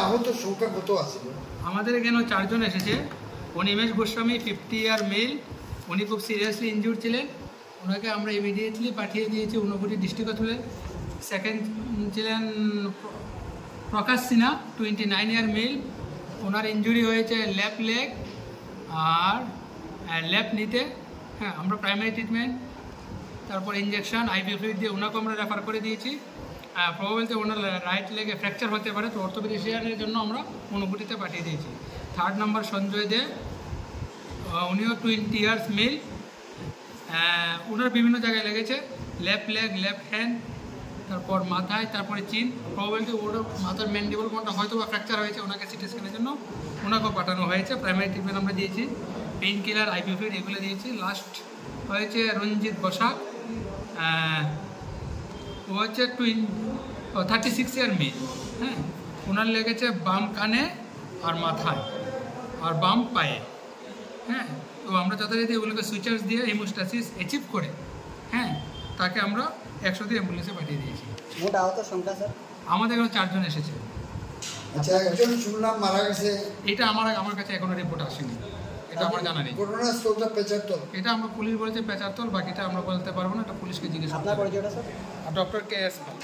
আহত সংখ্যা কত আছে? আমাদের এখানে 4 জন এসেছে। অনিমেষ গোস্বামী 50 ইয়ার মেল, উনি খুব সিরিয়াসলি ইনজুর্ড ছিলেন। ওনাকে আমরা ইমিডিয়েটলি পাঠিয়ে দিয়েছি ঊনকোটি ডিস্ট্রিক্ট হসপিটালে। সেকেন্ড ছিলেন প্রকাশ সিনহা 29 ইয়ার মেল, ওনার ইনজুরি হয়েছে লেফট লেগ আর লেফট নিতে। হ্যাঁ, আমরা প্রাইমারি ট্রিটমেন্ট, তারপর ইঞ্জেকশন, আইভি ফ্লুইড দিয়ে ওনাকে আমরা রেফার করে দিয়েছি। প্রবাবিলিটি ওনার রাইট লেগে ফ্র্যাকচার হতে পারে, তো অর্থোপেডিশিয়ানের জন্য আমরা ঊনকোটিতে পাঠিয়ে দিয়েছি। 3rd নাম্বার সঞ্জয় দে, উনিও 20 ইয়ার্স মেল, ওনার বিভিন্ন জায়গায় লেগেছে, লেফট লেগ, লেফট হ্যান্ড, তারপর মাথায়, তারপরে চিন। প্রবাবিলিটি ওর মাথার ম্যান্ডিবল কোনটা হয়তো বা ফ্র্যাকচার হয়েছে, ওনাকে সিটি স্ক্যানের জন্য ওনাকেও পাঠানো হয়েছে। প্রাইমারি ট্রিটমেন্ট আমরা দিয়েছি, পেইন কিলার, আইভি ফ্লুইড এগুলো দিয়েছি। লাস্ট হয়েছে রঞ্জিত বসাক, ও হচ্ছে 36 ইয়ার মেয়ে। হ্যাঁ, ওনার লেগেছে বাম কানে আর মাথায় আর বাম পায়ে। হ্যাঁ, তো আমরা যথারীতি ওগুলোকে সুইচার্স দিয়ে হিমোস্ট্যাসিস অ্যাচিভ করে হ্যাঁ তাকে আমরা 100 দিয়ে অ্যাম্বুলেন্সে পাঠিয়ে দিয়েছি। মোট আহত সংখ্যা স্যার? আমাদের এখানে 4 জন এসেছে। আচ্ছা, একজন শুনলাম মারা গেছে, এটা আমার কাছে এখনো রিপোর্ট আসেনি, এটা আমার জানা নেই। ঘটনাস্থলটা পেচারতল, এটা আমরা পুলিশ বলেছে পেচারতল, বাকিটা আমরা বলতে পারবো না, এটা পুলিশকে জিজ্ঞেস করতে হবে। আপনার পরিচয়টা স্যার? ডক্টর কে এস পাল।